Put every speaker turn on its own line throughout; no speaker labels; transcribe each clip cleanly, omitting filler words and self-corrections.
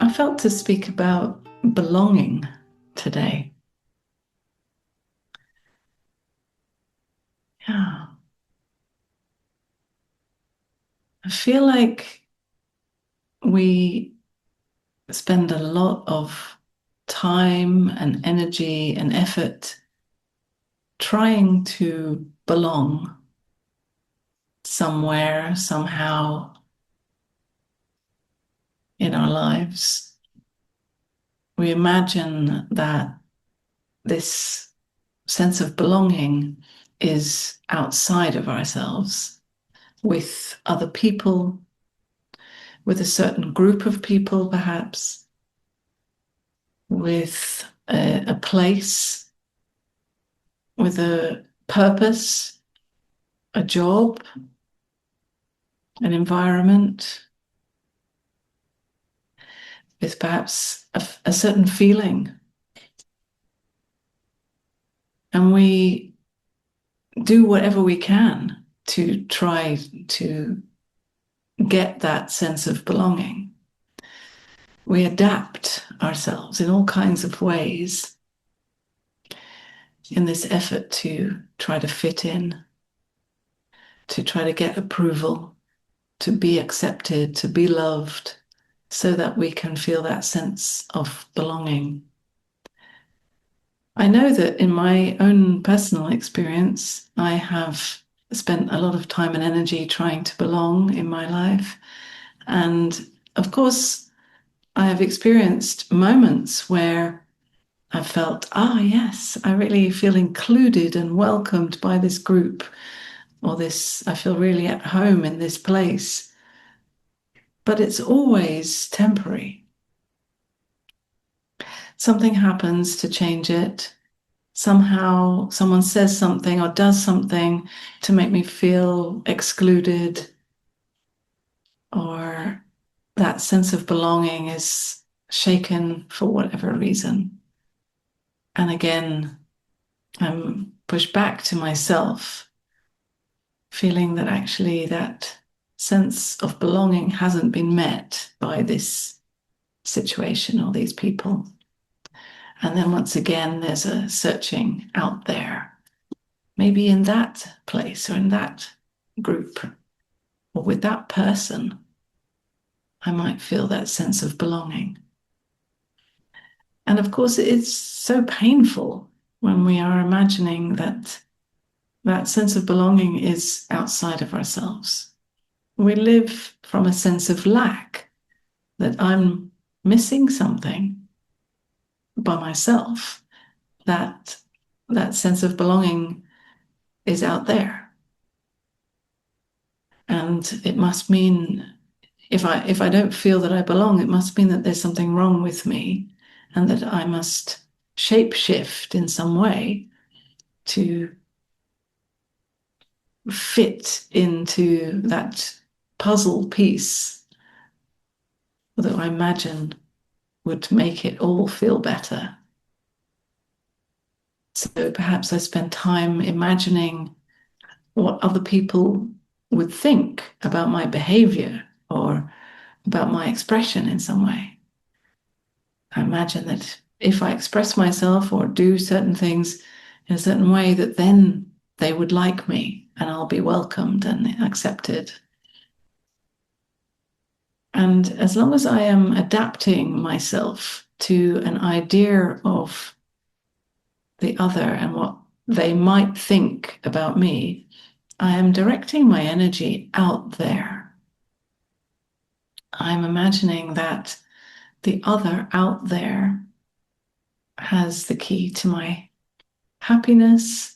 I felt to speak about belonging today. Yeah. I feel like we spend a lot of time and energy and effort trying to belong somewhere, somehow in our lives. We imagine that this sense of belonging is outside of ourselves, with other people, with a certain group of people, perhaps, with a place, with a purpose, a job, an environment, with perhaps a certain feeling. And we do whatever we can to try to get that sense of belonging. We adapt ourselves in all kinds of ways in this effort to try to fit in, to try to get approval, to be accepted, to be loved, so that we can feel that sense of belonging. I know that in my own personal experience, I have spent a lot of time and energy trying to belong in my life. And of course, I have experienced moments where I felt, yes, I really feel included and welcomed by this group, or this, I feel really at home in this place. But it's always temporary. Something happens to change it. Somehow someone says something or does something to make me feel excluded, or that sense of belonging is shaken for whatever reason. And again, I'm pushed back to myself, feeling that actually that sense of belonging hasn't been met by this situation or these people. And then once again, there's a searching out there, maybe in that place or in that group or with that person. I might feel that sense of belonging. And of course, it's so painful when we are imagining that that sense of belonging is outside of ourselves. We live from a sense of lack, that I'm missing something by myself, that that sense of belonging is out there. And it must mean, if I don't feel that I belong, it must mean that there's something wrong with me and that I must shape shift in some way to fit into that puzzle piece that I imagine would make it all feel better. So perhaps I spend time imagining what other people would think about my behavior or about my expression in some way. I imagine that if I express myself or do certain things in a certain way, that then they would like me and I'll be welcomed and accepted. And as long as I am adapting myself to an idea of the other and what they might think about me, I am directing my energy out there. I'm imagining that the other out there has the key to my happiness,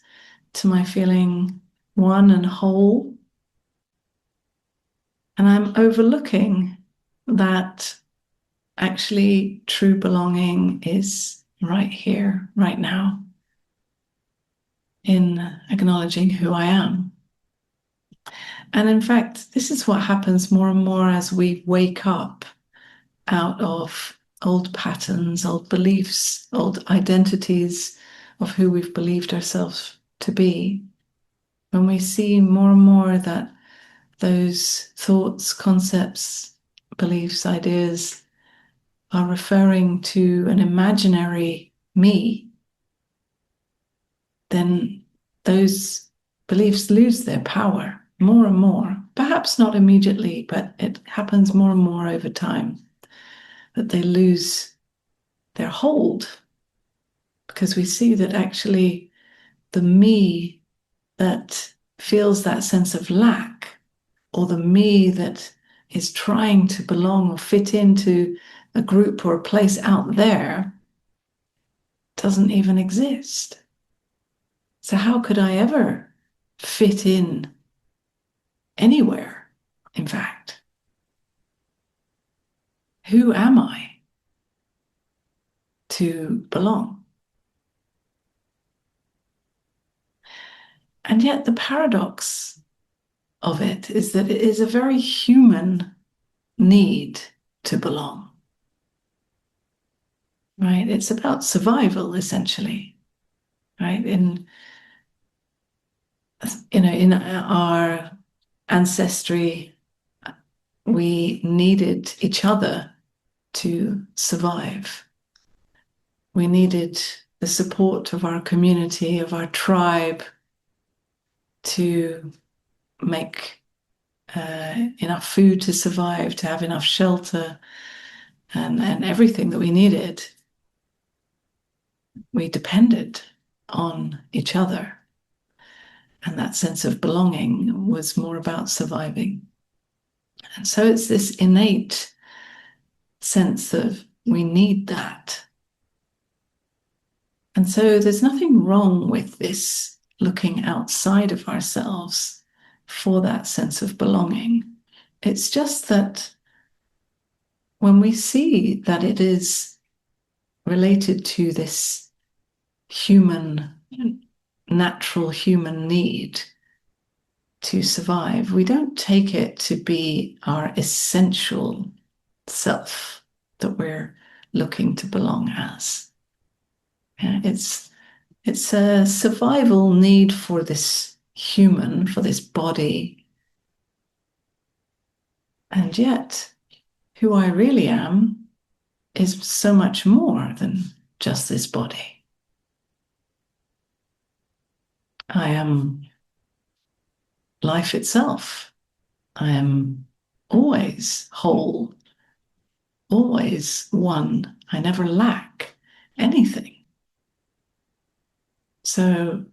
to my feeling one and whole. And I'm overlooking that actually true belonging is right here, right now, in acknowledging who I am. And in fact, this is what happens more and more as we wake up out of old patterns, old beliefs, old identities of who we've believed ourselves to be. When we see more and more that those thoughts, concepts, beliefs, ideas are referring to an imaginary me, then those beliefs lose their power more and more. Perhaps not immediately, but it happens more and more over time, that they lose their hold, because we see that actually the me that feels that sense of lack, or the me that is trying to belong or fit into a group or a place out there, doesn't even exist. So how could I ever fit in anywhere, in fact? Who am I to belong? And yet the paradox of it is that it is a very human need to belong, right? It's about survival, essentially, right? In our ancestry, we needed each other to survive. We needed the support of our community, of our tribe, to make enough food to survive, to have enough shelter, and everything that we needed. We depended on each other. And that sense of belonging was more about surviving. And so it's this innate sense of we need that. And so there's nothing wrong with this looking outside of ourselves for that sense of belonging. It's just that when we see that it is related to this natural human need to survive, we don't take it to be our essential self that we're looking to belong as. It's a survival need for this human, for this body. And yet, who I really am is so much more than just this body. I am life itself. I am always whole, always one. I never lack anything. So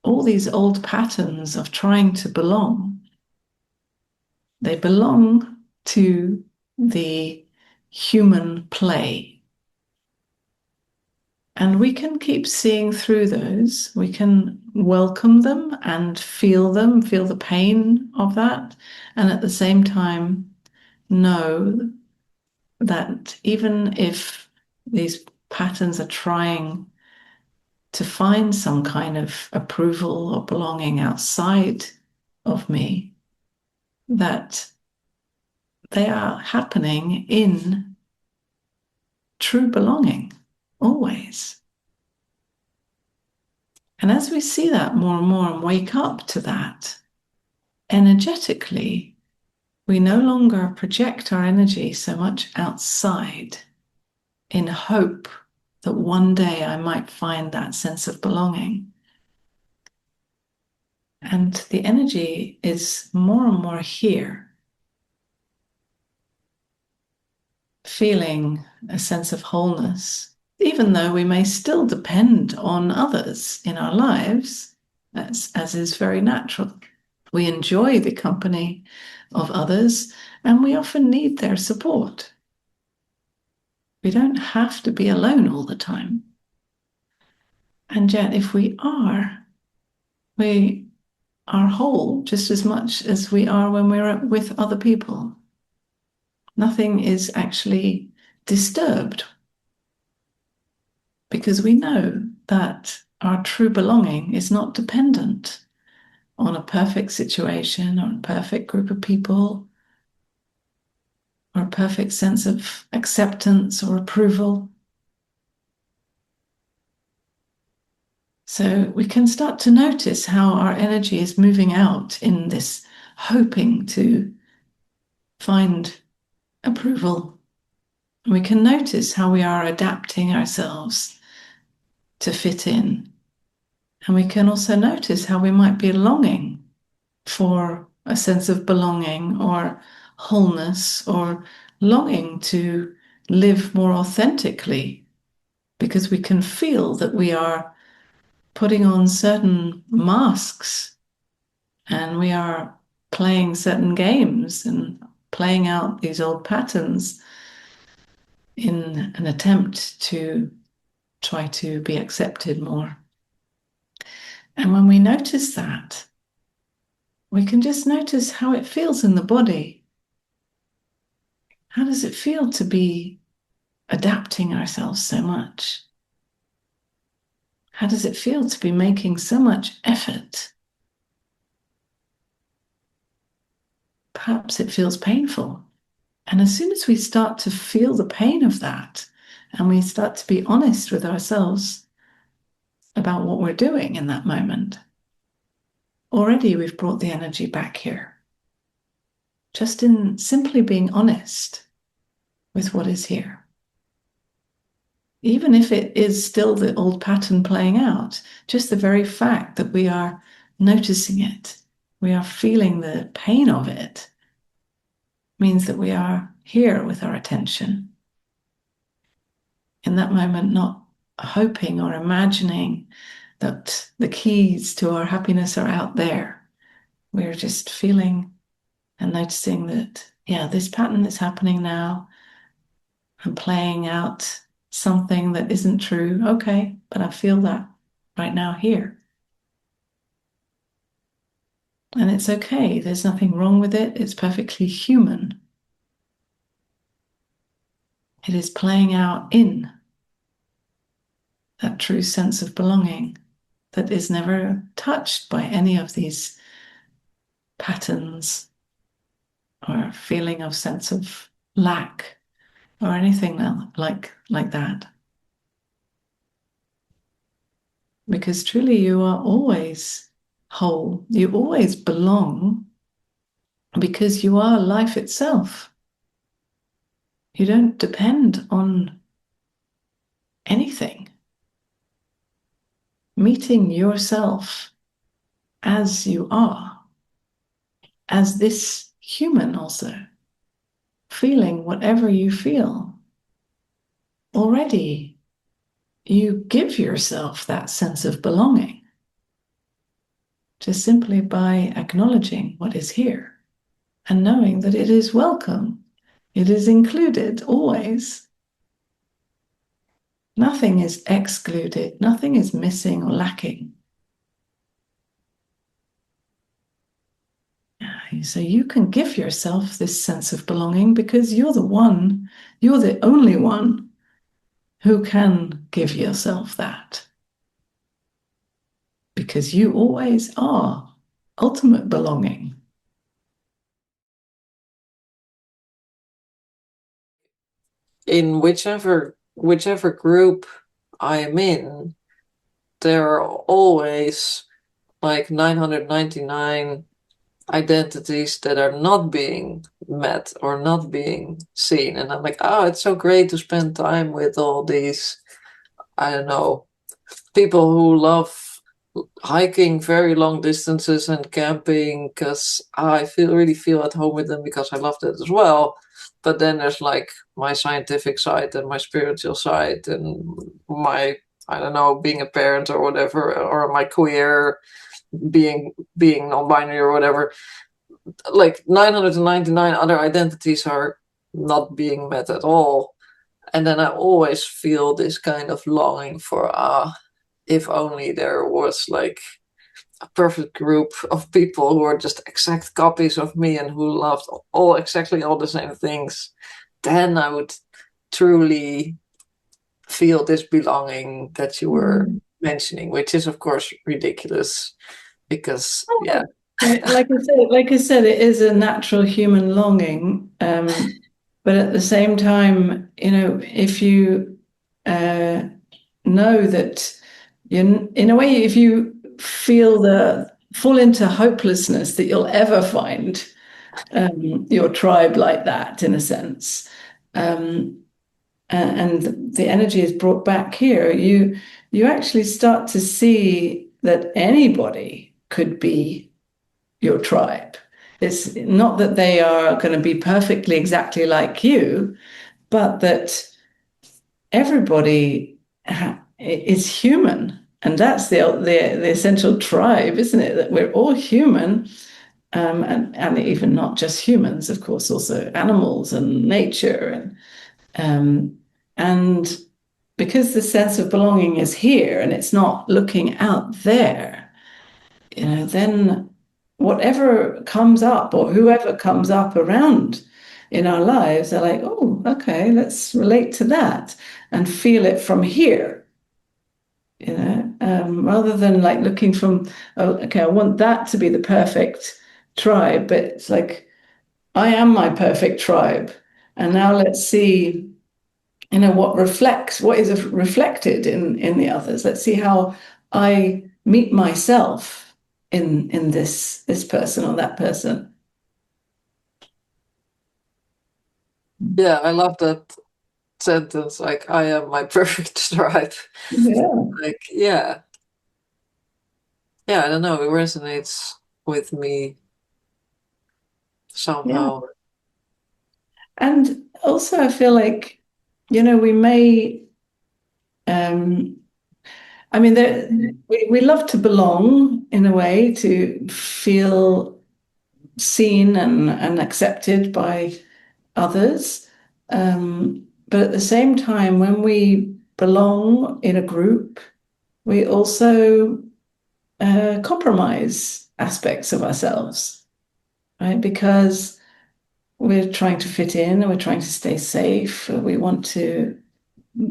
all these old patterns of trying to belong, they belong to the human play. And we can keep seeing through those. We can welcome them and feel the pain of that. And at the same time, know that even if these patterns are trying to find some kind of approval or belonging outside of me, that they are happening in true belonging, always. And as we see that more and more and wake up to that, energetically, we no longer project our energy so much outside in hope that one day I might find that sense of belonging. And the energy is more and more here, feeling a sense of wholeness, even though we may still depend on others in our lives, as is very natural. We enjoy the company of others, and we often need their support. We don't have to be alone all the time. And yet, if we are whole just as much as we are when we're with other people. Nothing is actually disturbed, because we know that our true belonging is not dependent on a perfect situation or a perfect group of people or a perfect sense of acceptance or approval. So we can start to notice how our energy is moving out in this hoping to find approval, We can notice how we are adapting ourselves to fit in. And we can also notice how we might be longing for a sense of belonging or wholeness, or longing to live more authentically, because we can feel that we are putting on certain masks and we are playing certain games and playing out these old patterns in an attempt to try to be accepted more. And when we notice that, we can just notice how it feels in the body. How does it feel to be adapting ourselves so much? How does it feel to be making so much effort? Perhaps it feels painful. And as soon as we start to feel the pain of that, and we start to be honest with ourselves about what we're doing in that moment, already we've brought the energy back here. Just in simply being honest with what is here. Even if it is still the old pattern playing out, just the very fact that we are noticing it, we are feeling the pain of it, means that we are here with our attention. In that moment, not hoping or imagining that the keys to our happiness are out there. We're just feeling and noticing that, yeah, this pattern is happening now. I'm playing out something that isn't true. Okay, but I feel that right now here. And it's okay. There's nothing wrong with it. It's perfectly human. It is playing out in that true sense of belonging that is never touched by any of these patterns or feeling of sense of lack or anything like that. Because truly you are always whole. You always belong because you are life itself. You don't depend on anything. Meeting yourself as you are, as this human also, feeling whatever you feel, already you give yourself that sense of belonging just simply by acknowledging what is here and knowing that it is welcome, it is included always. Nothing is excluded, nothing is missing or lacking. So you can give yourself this sense of belonging because you're the only one who can give yourself that. Because you always are ultimate belonging.
In whichever group I'm in, there are always like 999 identities that are not being met or not being seen. And I'm like, oh, it's so great to spend time with all these, I don't know, people who love hiking very long distances and camping, because I really feel at home with them because I love that as well. But then there's like my scientific side and my spiritual side and my, I don't know, being a parent or whatever, or my queer being non-binary or whatever. Like 999 other identities are not being met at all. And then I always feel this kind of longing for, if only there was like a perfect group of people who are just exact copies of me and who loved exactly all the same things, then I would truly feel this belonging that you were mentioning, which is of course ridiculous because
Like I said, it is a natural human longing. But at the same time, if you know that in a way, if you fall into hopelessness that you'll ever find your tribe like that, in a sense, and the energy is brought back here, you actually start to see that anybody could be your tribe. It's not that they are going to be perfectly exactly like you, but that everybody is human. And that's the essential tribe, isn't it? That we're all human, and even not just humans, of course, also animals and nature, and because the sense of belonging is here and it's not looking out there, then whatever comes up or whoever comes up around in our lives are like, oh, okay, let's relate to that and feel it from here, rather than like looking from, oh, okay, I want that to be the perfect tribe, but it's like, I am my perfect tribe. And now let's see, what is reflected in the others. Let's see how I meet myself in this person or that person.
Yeah, I love that sentence, like, I am my perfect tribe.
Yeah,
Like, yeah. Yeah, I don't know, it resonates with me
yeah.
somehow.
And also I feel like, we may I mean, we love to belong in a way, to feel seen and accepted by others. But at the same time, when we belong in a group, we also compromise aspects of ourselves, right? Because we're trying to fit in, we're trying to stay safe, we want to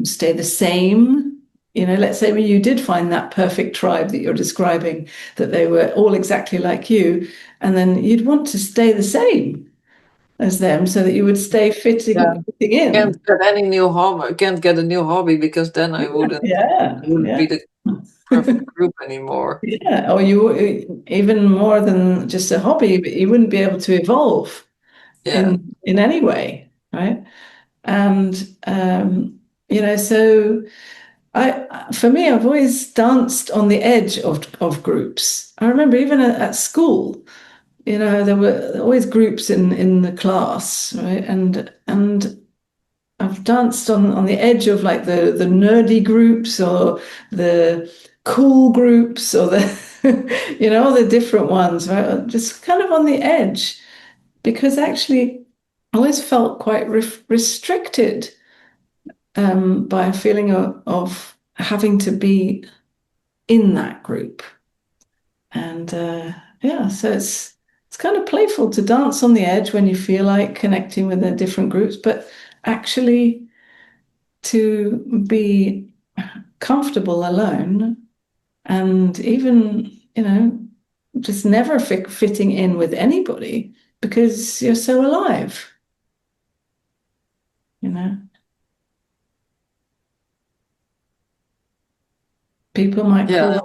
stay the same. Let's say when you did find that perfect tribe that you're describing, that they were all exactly like you, and then you'd want to stay the same as them so that you would stay
Yeah.
fitting in.
Can't get a new hobby because then I
Yeah,
wouldn't
yeah,
be the perfect group anymore.
yeah. Or even more than just a hobby, but you wouldn't be able to evolve
Yeah.
in any way, right? And so for me, I've always danced on the edge of groups. I remember even at school, there were always groups in the class, right? And I've danced on the edge of like the nerdy groups or the cool groups or all the different ones, right? Just kind of on the edge, because actually I always felt quite restricted by a feeling of having to be in that group. And yeah, so it's kind of playful to dance on the edge when you feel like connecting with the different groups, but actually to be comfortable alone, and even, just never fitting in with anybody because you're so alive, you know. People might
Yeah,
call
I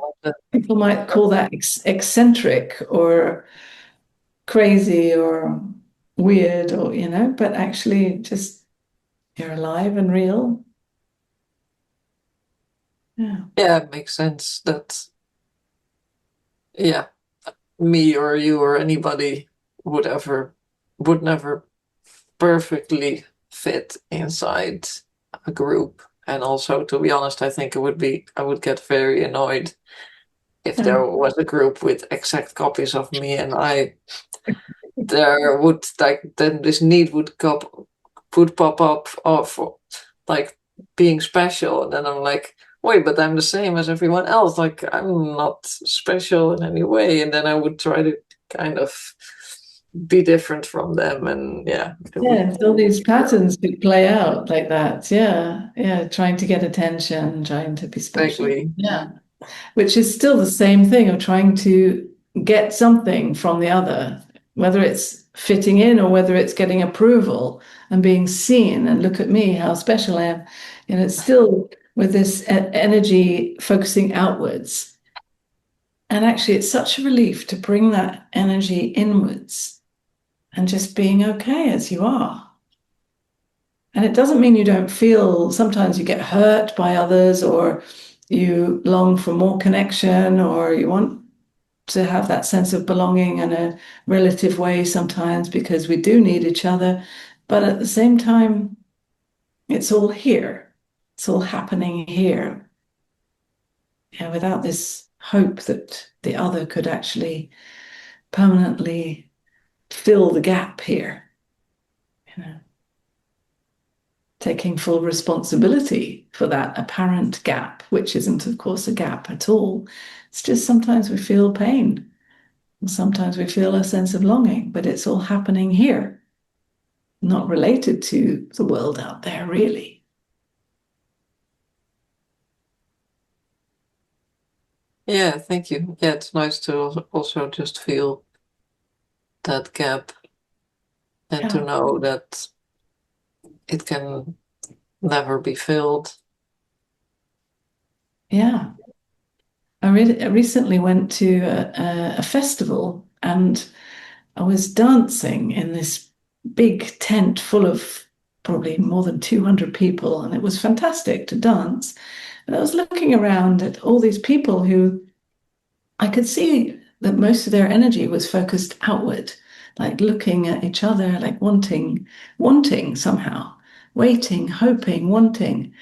that
love that.
eccentric or crazy or weird, or but actually just you're alive and real. Yeah.
Yeah, it makes sense that, yeah, me or you or anybody would ever would never perfectly fit inside a group. And also, to be honest, I would get very annoyed if there was a group with exact copies of me, and there would, like, then this need would pop up of like being special, and then I'm like, wait, but I'm the same as everyone else, like I'm not special in any way, and then I would try to kind of be different from them, and yeah,
Yeah, all these patterns could play out like that. Yeah, yeah, trying to get attention, trying to be special.
exactly.
Yeah, which is still the same thing of trying to get something from the other, whether it's fitting in or whether it's getting approval and being seen and look at me, how special I am. It's still with this energy focusing outwards. And actually, it's such a relief to bring that energy inwards and just being okay as you are. And it doesn't mean you don't feel, sometimes you get hurt by others, or you long for more connection, or you want to have that sense of belonging in a relative way sometimes because we do need each other. But at the same time, it's all here. It's all happening here. And without this hope that the other could actually permanently fill the gap here, you know, taking full responsibility for that apparent gap, which isn't, of course, a gap at all. It's just sometimes we feel pain, and sometimes we feel a sense of longing, but it's all happening here, not related to the world out there, really.
Yeah, thank you. Yeah, it's nice to also just feel that gap and to
Yeah,
know that it can never be filled.
yeah. I recently went to a festival, and I was dancing in this big tent full of probably more than 200 people, and it was fantastic to dance. And I was looking around at all these people who I could see that most of their energy was focused outward, like looking at each other, like wanting somehow, waiting, hoping, wanting.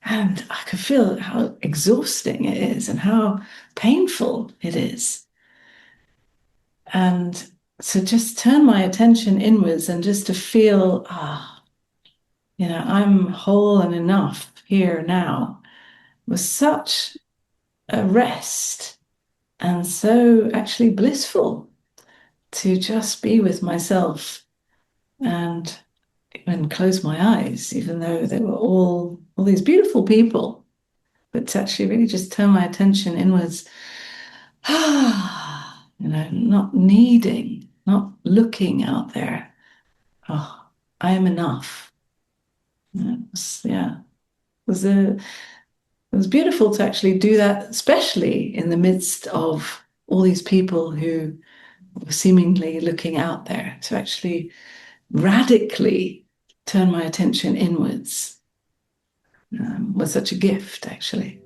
And I could feel how exhausting it is and how painful it is. And to just turn my attention inwards and just to feel, I'm whole and enough here now was such a rest and so actually blissful to just be with myself and close my eyes, even though they were all these beautiful people, but to actually really just turn my attention inwards, not needing, not looking out there. Oh, I am enough. Yeah, it was beautiful to actually do that, especially in the midst of all these people who were seemingly looking out there, to actually radically turn my attention inwards was such a gift, actually.